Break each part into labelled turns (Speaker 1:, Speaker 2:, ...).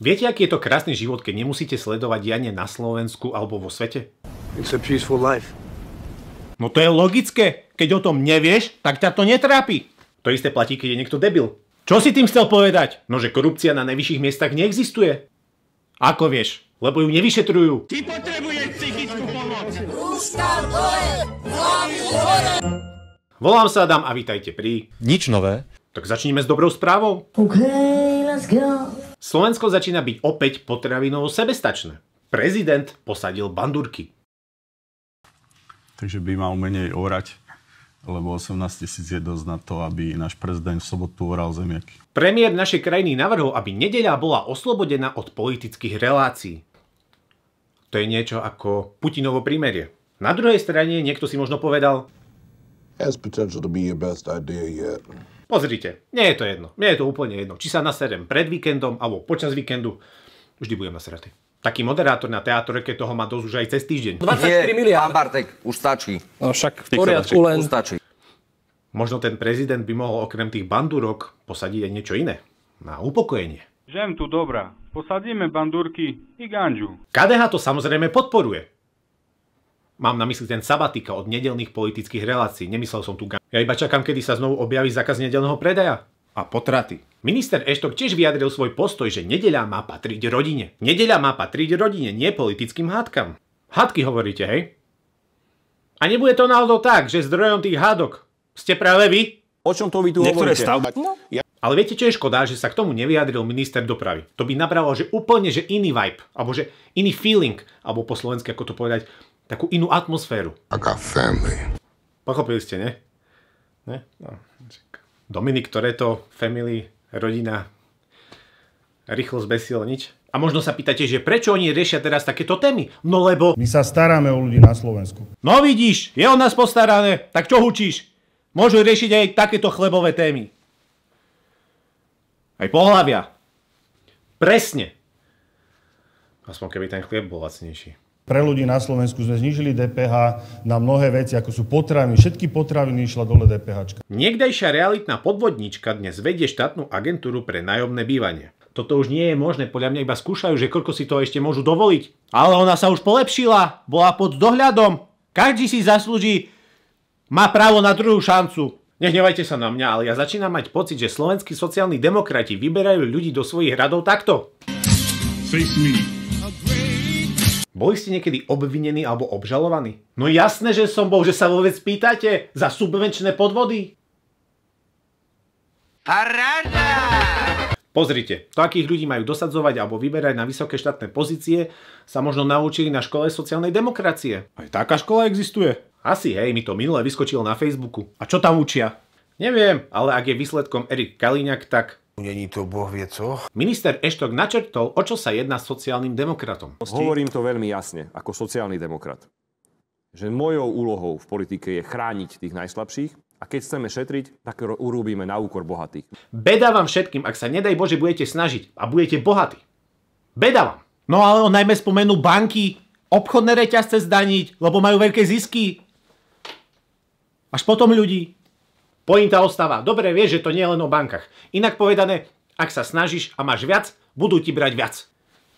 Speaker 1: Viete, aký je to krásny život, keď nemusíte sledovať dianie na Slovensku alebo vo svete?
Speaker 2: It's a peaceful life.
Speaker 1: No to je logické. Keď o tom nevieš, tak ťa to netrápi. To isté platí, keď je niekto debil. Čo si tým chcel povedať? No, že korupcia na najvyšších miestach neexistuje. Ako vieš? Lebo ju nevyšetrujú. Ty potrebuješ psychickú pomoc. Volám sa Adam a vítajte pri...
Speaker 3: Nič nové.
Speaker 1: Tak začníme s dobrou správou.
Speaker 4: Okay, let's go.
Speaker 1: Slovensko začína byť opäť potravinovo sebestačné. Prezident posadil bandúrky.
Speaker 5: Takže by mal menej orať, lebo 18 000 je dosť na to, aby náš prezident v sobotu oral zemiaky.
Speaker 1: Premiér našej krajiny navrhol, aby nedeľa bola oslobodená od politických relácií. To je niečo ako Putinovo prímerie. Na druhej strane niekto si možno povedal:
Speaker 6: Has potential to be your best idea yet.
Speaker 1: Pozrite, nie je to jedno. Mne je to úplne jedno. Či sa naserem pred víkendom alebo počas víkendu, vždy budem naseratý. Taký moderátor na teatreke toho má dosť už aj cez týždeň.
Speaker 7: 23 miliárd. Pán Bartek, už stačí.
Speaker 3: No však v poriadku, len...
Speaker 7: Už stačí.
Speaker 1: Možno ten prezident by mohol okrem tých bandúrok posadiť aj niečo iné. Na upokojenie.
Speaker 8: Žem tu dobrá. Posadíme bandúrky i ganžu.
Speaker 1: KDH to samozrejme podporuje. Mám na mysli ten sabatika od nedeľných politických relácií. Nemyslel som tu Ja iba čakám, kedy sa znovu objaví zákaz nedeľného predaja. A potraty. Minister Eštok tiež vyjadril svoj postoj, že nedeľa má patriť rodine. Nedeľa má patriť rodine, nie politickým hádkam. Hádky hovoríte, hej? A nebude to náhodou tak, že zdrojom tých hádok ste práve vy?
Speaker 3: O čom to vy tu hovoríte?
Speaker 1: No. Ale viete, čo je škoda, že sa k tomu nevyjadril minister dopravy. To by nabralo, že úplne že iný vibe, alebo že iný feeling, alebo po slovensky, ako to povedať, takú inú atmosféru.
Speaker 6: I got family.
Speaker 1: Pochopili ste, ne? Ne? No. Dominik Toretto, family, rodina, rýchlo zbesil nič. A možno sa pýtate, že prečo oni riešia teraz takéto témy? No lebo...
Speaker 9: My sa staráme o ľudí na Slovensku.
Speaker 1: No vidíš, je o nás postarané, tak čo hučíš? Môžu riešiť aj takéto chlebové témy. Aj pohlavia. Presne. Aspoň keby ten chlieb bol lacnejší.
Speaker 9: Pre ľudí na Slovensku sme znížili DPH na mnohé veci, ako sú potraviny. Všetky potraviny išla dole DPH.
Speaker 1: Niekdajšia realitná podvodníčka dnes vedie štátnu agentúru pre nájomné bývanie. Toto už nie je možné, podľa mňa iba skúšajú, že koľko si to ešte môžu dovoliť. Ale ona sa už polepšila, bola pod dohľadom. Každý si zaslúži, má právo na druhú šancu. Nehnevajte sa na mňa, ale ja začínam mať pocit, že slovenskí sociálni demokrati vyberajú ľudí do svojich radov takto.
Speaker 8: Face me.
Speaker 1: Boli ste niekedy obvinení alebo obžalovaní? No jasné, že som bol, že sa vôbec pýtate za subvenčné podvody.
Speaker 7: Paráda!
Speaker 1: Pozrite, to akých ľudí majú dosadzovať alebo vyberať na vysoké štátne pozície, sa možno naučili na škole sociálnej demokracie. Aj taká škola existuje? Asi, hej, mi to minule vyskočilo na Facebooku. A čo tam učia? Neviem, ale ak je výsledkom Erik Kaliňák, tak...
Speaker 2: Není to boh vie co.
Speaker 1: Minister Eštok načrtol, o čo sa jedná s sociálnym demokratom.
Speaker 3: Hovorím to veľmi jasne, ako sociálny demokrat. Že mojou úlohou v politike je chrániť tých najslabších a keď chceme šetriť, tak urobíme na úkor bohatých.
Speaker 1: Beda vám všetkým, ak sa nedaj Bože budete snažiť a budete bohatí. Beda vám. No ale on najmä spomenú banky, obchodné reťazce zdaniť, lebo majú veľké zisky. Až potom ľudí. Pointa ostáva. Dobre, vieš, že to nie je len o bankách. Inak povedané, ak sa snažíš a máš viac, budú ti brať viac.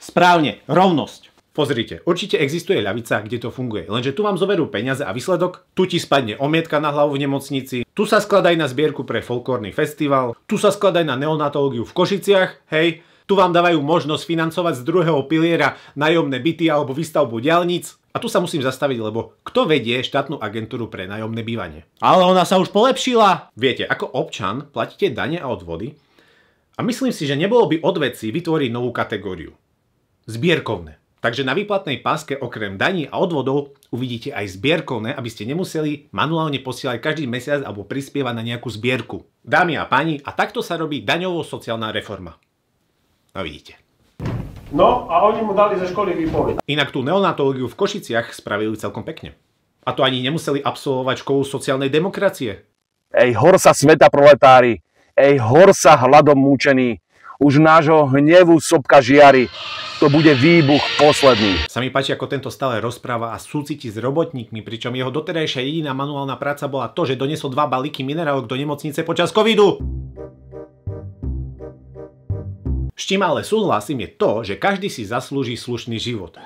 Speaker 1: Správne, rovnosť. Pozrite, určite existuje ľavica, kde to funguje. Lenže tu vám zoberú peniaze a výsledok, tu ti spadne omietka na hlavu v nemocnici, tu sa skladaj na zbierku pre folklórny festival, tu sa skladaj na neonatológiu v Košiciach, hej, tu vám dávajú možnosť financovať z druhého piliera nájomné byty alebo výstavbu diaľnic. A tu sa musím zastaviť, lebo kto vedie štátnu agentúru pre nájomné bývanie? Ale ona sa už polepšila. Viete, ako občan platíte dane a odvody a myslím si, že nebolo by od veci vytvoriť novú kategóriu. Zbierkovné. Takže na výplatnej páske okrem daní a odvodov uvidíte aj zbierkovné, aby ste nemuseli manuálne posielať každý mesiac alebo prispievať na nejakú zbierku. Dámy a páni, a takto sa robí daňovo-sociálna reforma. No vidíte.
Speaker 10: No a oni mu dali ze školy výpoveď.
Speaker 1: Inak tú neonatológiu v Košiciach spravili celkom pekne. A to ani nemuseli absolvovať školu sociálnej demokracie.
Speaker 11: Ej, horsa sveta proletári, ej, horsa hladom múčený, už nášho hnevu sopka žiari, to bude výbuch posledný.
Speaker 1: Sa mi páči, ako tento stále rozpráva a súciti s robotníkmi, pričom jeho doterajšia jediná manuálna práca bola to, že doniesol 2 balíky minerálok do nemocnice počas covidu. S čím ale súhlasím je to, že každý si zaslúži slušný život.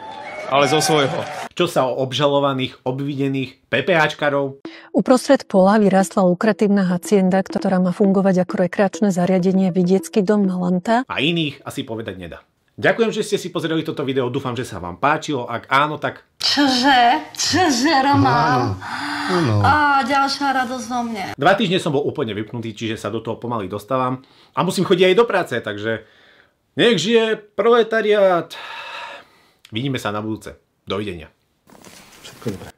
Speaker 12: Ale zo svojho.
Speaker 1: Čo sa o obžalovaných, obvinených PPAčkarov?
Speaker 13: Uprostred pola vyrástla lukratívna hacienda, ktorá má fungovať ako rekreačné zariadenie Vidiecký dom Malanta.
Speaker 1: A iných asi povedať nedá. Ďakujem, že ste si pozreli toto video, dúfam, že sa vám páčilo. Ak áno, tak...
Speaker 4: Čože, Román? Á, ďalšia radosť vo mne.
Speaker 1: 2 týždne som bol úplne vypnutý, čiže sa do toho pomaly dostávam. A musím chodiť aj do práce, takže... Nech žije proletariát. Vidíme sa na budúce. Dovidenia.
Speaker 2: Všetko dobré.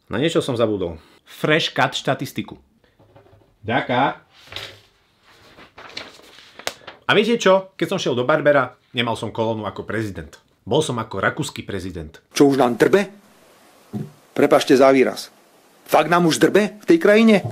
Speaker 1: Na niečo som zabudol. Fresh cut štatistiku. Ďaká. A viete čo? Keď som šiel do barbera, nemal som kolónu ako prezident. Bol som ako rakúsky prezident.
Speaker 14: Čo už nám drbe? Prepašte za výraz. Fakt nám už drbe v tej krajine?